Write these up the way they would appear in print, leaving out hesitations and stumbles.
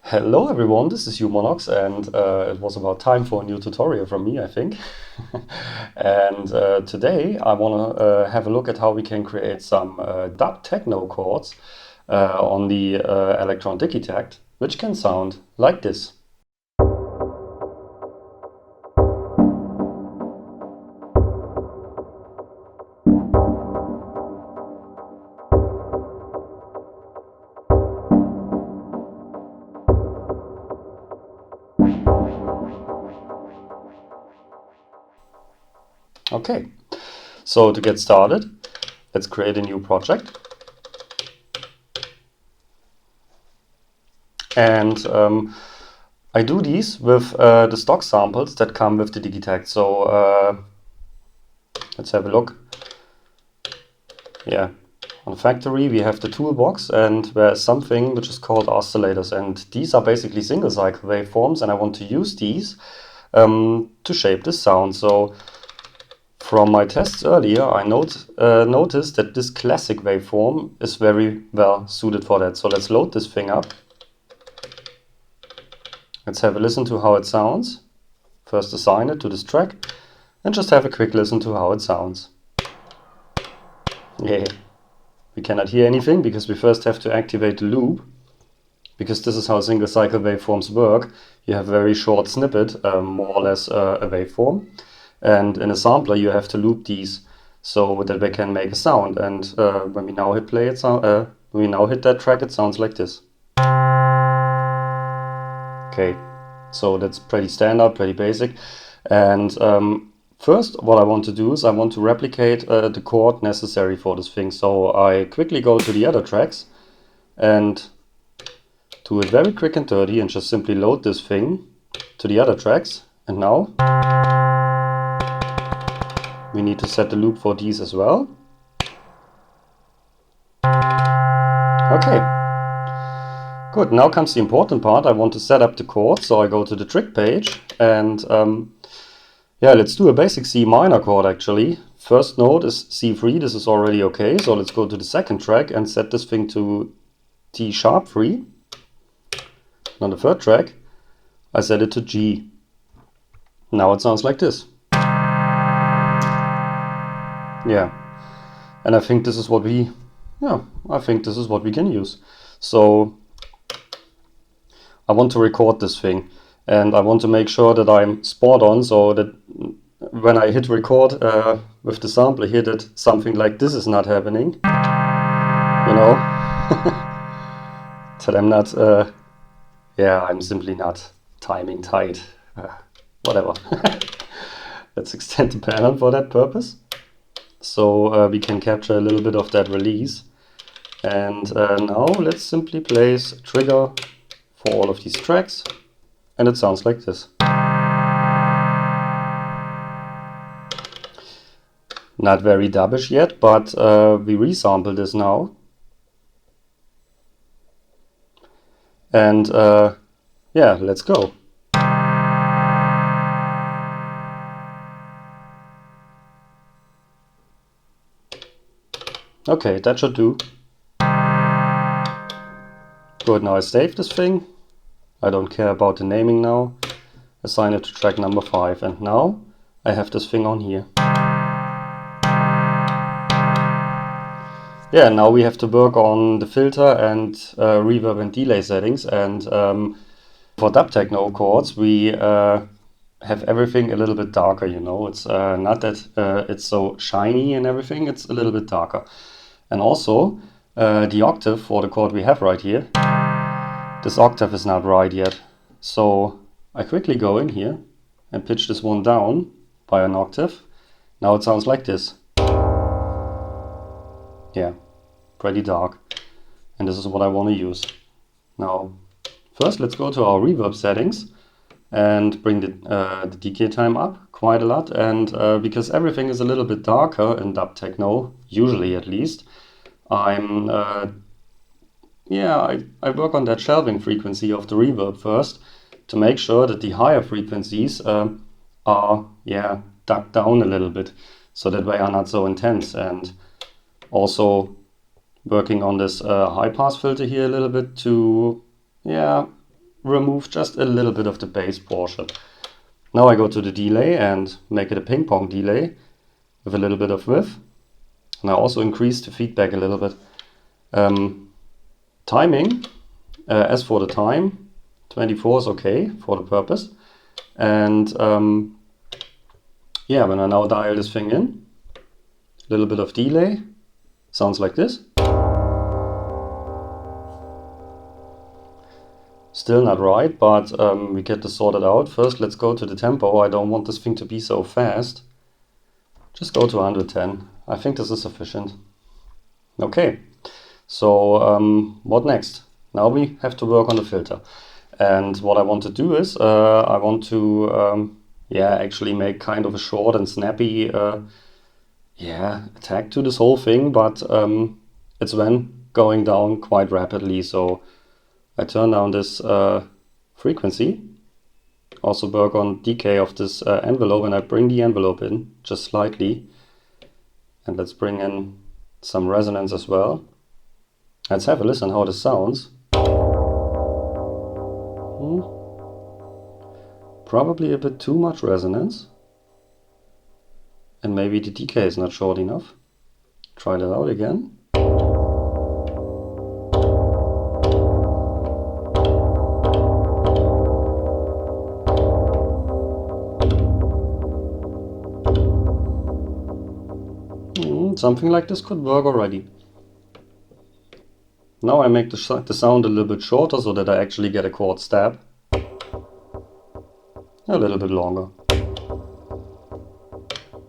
Hello everyone, this is umonox, and it was about time for a new tutorial from me, I think. And today I want to have a look at how we can create some Dub Techno chords on the Elektron Digitakt, which can sound like this. Okay, so to get started, let's create a new project. And I do these with the stock samples that come with the Digitakt. So let's have a look. Yeah, on the factory we have the toolbox, and there's something which is called oscillators, and these are basically single cycle waveforms, and I want to use these to shape the sound. So from my tests earlier, I noticed that this classic waveform is very well suited for that. So let's load this thing up. Let's have a listen to how it sounds. First assign it to this track and just have a quick listen to how it sounds. Yeah, we cannot hear anything because we first have to activate the loop, because this is how single cycle waveforms work. You have a very short snippet, more or less a waveform. And in a sampler you have to loop these so that they can make a sound. And when we now hit play, when we now hit that track, it sounds like this. Okay, so that's pretty standard, pretty basic. And first, what I want to do is I want to replicate the chord necessary for this thing. So I quickly go to the other tracks and do it very quick and dirty and just simply load this thing to the other tracks. And now we need to set the loop for these as well. Okay, good. Now comes the important part. I want to set up the chord, so I go to the trick page and yeah, let's do a basic C minor chord actually. First note is C3, this is already okay, so let's go to the second track and set this thing to D sharp 3. On the third track, I set it to G. Now it sounds like this. Yeah, and I think this is what we can use. So I want to record this thing, and I want to make sure that I'm spot on, so that when I hit record with the sampler here, that something like this is not happening, you know. That I'm not, I'm simply not timing tight, whatever. Let's extend the panel for that purpose, so we can capture a little bit of that release. And now let's simply place a trigger for all of these tracks, and it sounds like this. Not very dubbish yet, but we resample this now. And yeah, let's go. Okay, that should do. Good, now I save this thing. I don't care about the naming now. Assign it to track number 5, and now I have this thing on here. Yeah, now we have to work on the filter and reverb and delay settings, and for Dub Techno Chords we have everything a little bit darker, you know. It's not that it's so shiny and everything, it's a little bit darker. And also the octave for the chord we have right here, this octave is not right yet. So I quickly go in here and pitch this one down by an octave. Now it sounds like this. Yeah, pretty dark. And this is what I want to use. Now, first let's go to our reverb settings and bring the decay time up quite a lot. And because everything is a little bit darker in Dub Techno, usually at least, I work on that shelving frequency of the reverb first to make sure that the higher frequencies are ducked down a little bit, so that they are not so intense. And also working on this high pass filter here a little bit to remove just a little bit of the bass portion. Now I go to the delay and make it a ping pong delay with a little bit of width. And I also increase the feedback a little bit. Timing, as for the time, 24 is okay for the purpose. And yeah, when I now dial this thing in, a little bit of delay, sounds like this. Still not right, but we get this sorted out. First, let's go to the tempo. I don't want this thing to be so fast. Just go to 110. I think this is sufficient. Okay, so what next? Now we have to work on the filter. And what I want to do is, I want to actually make kind of a short and snappy attack to this whole thing, but it's then going down quite rapidly. So I turn down this frequency, also work on decay of this envelope, and I bring the envelope in just slightly. And let's bring in some resonance as well. Let's have a listen how this sounds. Probably a bit too much resonance. And maybe the decay is not short enough. Try that out again. Something like this could work already. Now I make the sound a little bit shorter so that I actually get a chord stab. A little bit longer.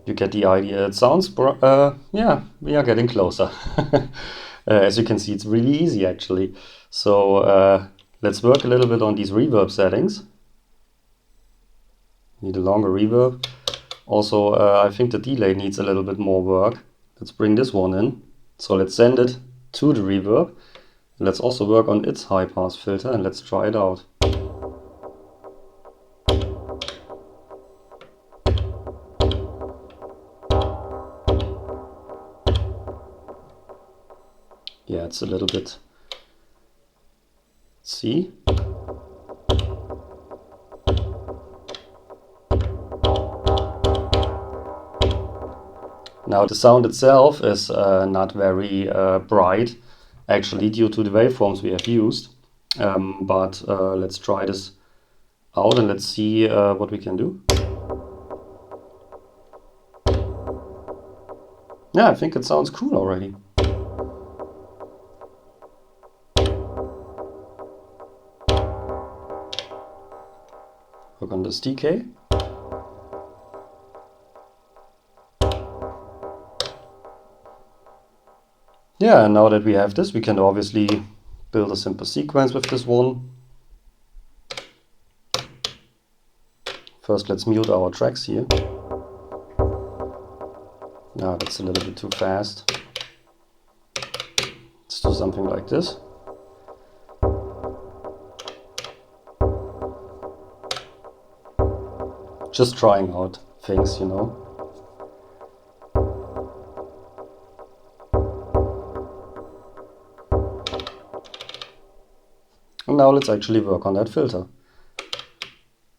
You get the idea. It sounds, yeah, we are getting closer. As you can see, it's really easy actually. So let's work a little bit on these reverb settings. Need a longer reverb. Also, I think the delay needs a little bit more work. Let's bring this one in. So let's send it to the reverb. Let's also work on its high pass filter and let's try it out. Yeah, it's a little bit. See? Now the sound itself is not very bright, actually, due to the waveforms we have used. But let's try this out and let's see what we can do. Yeah, I think it sounds cool already. Work on this decay. Yeah, and now that we have this, we can obviously build a simple sequence with this one. First, let's mute our tracks here. No, that's a little bit too fast. Let's do something like this. Just trying out things, you know. And now let's actually work on that filter.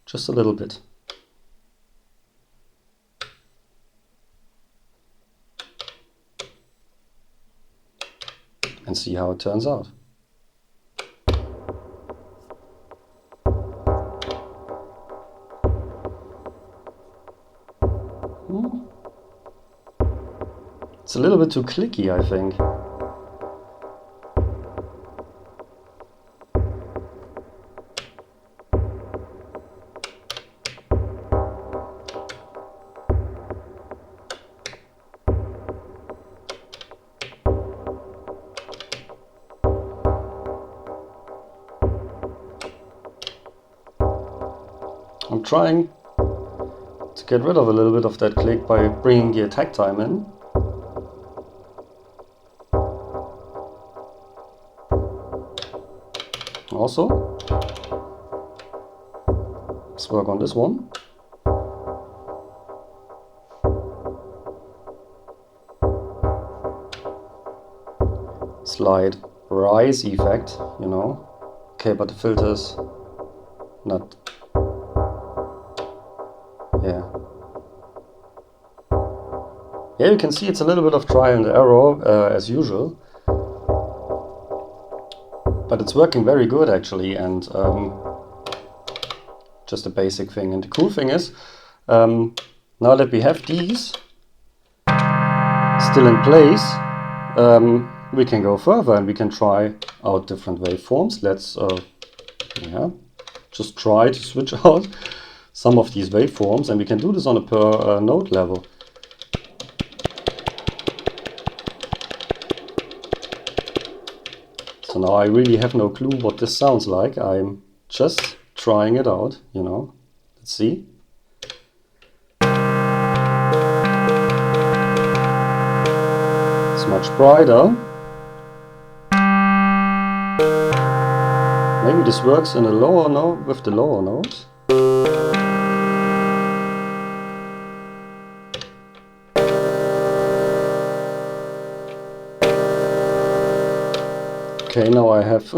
Just a little bit. And see how it turns out. It's a little bit too clicky, I think. I'm trying to get rid of a little bit of that click by bringing the attack time in. Also, let's work on this one. Slight rise effect, you know. Okay, but the filters not, yeah. Yeah, you can see it's a little bit of trial and error as usual, but it's working very good actually, and just a basic thing. And the cool thing is, now that we have these still in place, we can go further and we can try out different waveforms. Let's just try to switch out some of these waveforms, and we can do this on a per note level. So now I really have no clue what this sounds like. I'm just trying it out, you know. Let's see. It's much brighter. Maybe this works in a lower note with the lower notes. Okay, now I have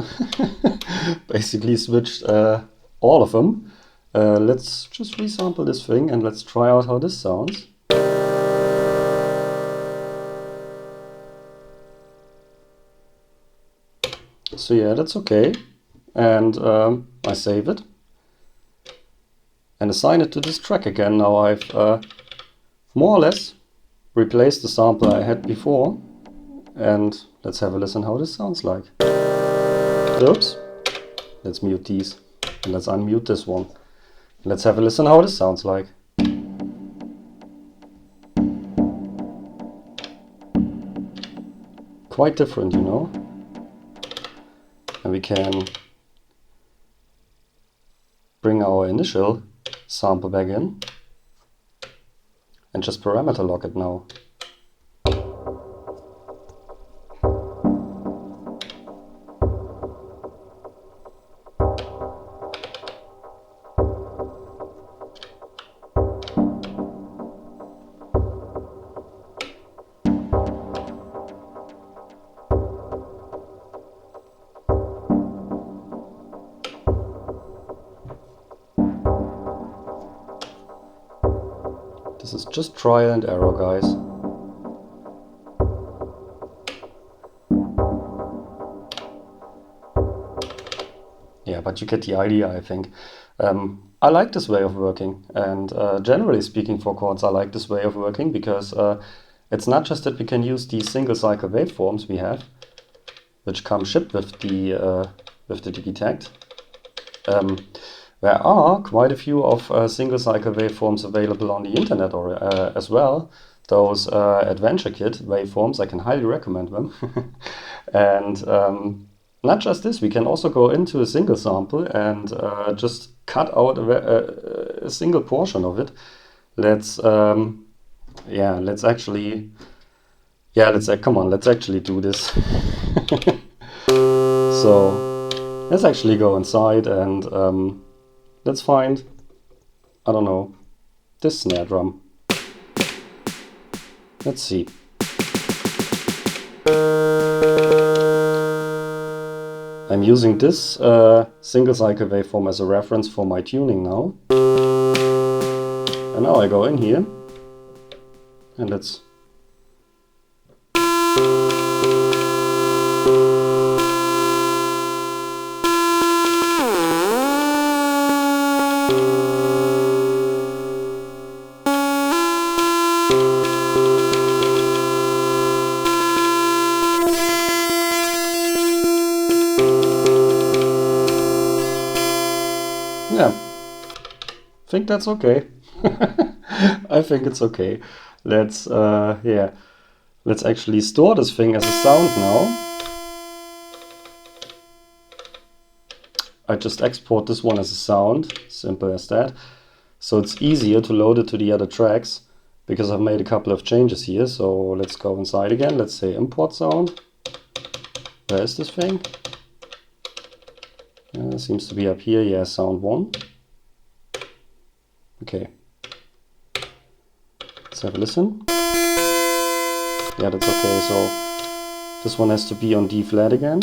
basically switched all of them. Let's just resample this thing and let's try out how this sounds. So yeah, that's okay. And I save it and assign it to this track again. Now I've more or less replaced the sample I had before. And let's have a listen how this sounds like. Oops. Let's mute these. And let's unmute this one. Let's have a listen how this sounds like. Quite different, you know. And we can bring our initial sample back in and just parameter lock it now. This is just trial and error, guys. Yeah, but you get the idea, I think. I like this way of working, and generally speaking for chords, I like this way of working because it's not just that we can use these single cycle waveforms we have, which come shipped with the Digitakt. There are quite a few of single cycle waveforms available on the internet or as well. Those Adventure Kit waveforms, I can highly recommend them. And not just this, we can also go into a single sample and just cut out a single portion of it. Let's actually do this. So let's actually go inside and let's find, I don't know, this snare drum. Let's see. I'm using this single cycle waveform as a reference for my tuning now. And now I go in here and let's I think that's okay. I think it's okay. Let's actually store this thing as a sound now. I just export this one as a sound, simple as that. So it's easier to load it to the other tracks because I've made a couple of changes here. So let's go inside again. Let's say import sound. Where is this thing? Seems to be up here. Yeah, sound 1. Okay. Let's have a listen. Yeah, that's okay. So this one has to be on D flat again.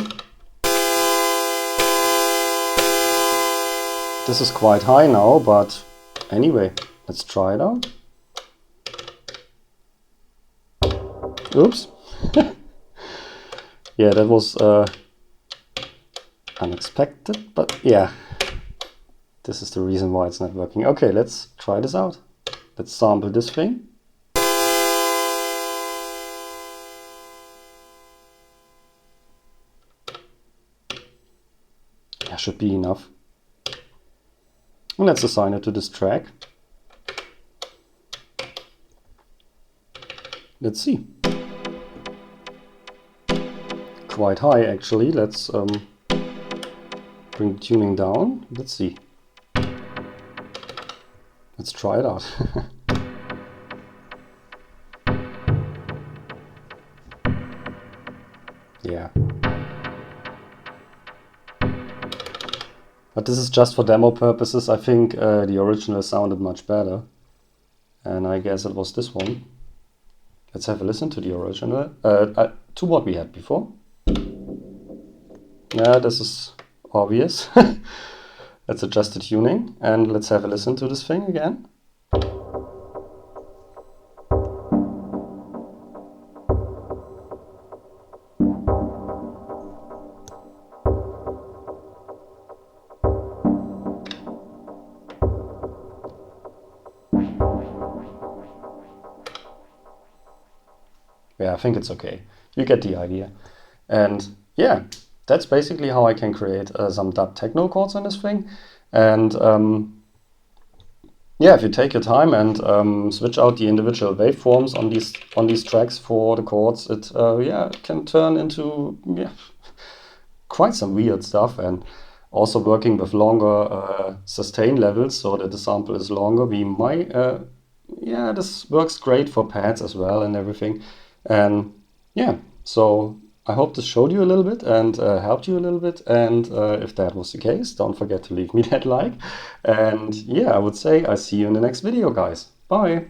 This is quite high now, but anyway, let's try it out. Oops. Yeah, that was unexpected, but yeah, this is the reason why it's not working. Okay, let's try this out. Let's sample this thing. That should be enough. And let's assign it to this track. Let's see. Quite high actually. Let's bring the tuning down. Let's see. Let's try it out. Yeah. But this is just for demo purposes. I think the original sounded much better. And I guess it was this one. Let's have a listen to the original, to what we had before. Yeah, this is obvious. Let's adjust the tuning and let's have a listen to this thing again. Yeah, I think it's okay. You get the idea. And yeah, that's basically how I can create some dub techno chords on this thing. And yeah, if you take your time and switch out the individual waveforms on these tracks for the chords, it yeah, can turn into quite some weird stuff. And also working with longer sustain levels so that the sample is longer, we might yeah, this works great for pads as well and everything. And yeah, so I hope this showed you a little bit and helped you a little bit. And if that was the case, don't forget to leave me that like. And yeah, I would say I see you in the next video, guys. Bye.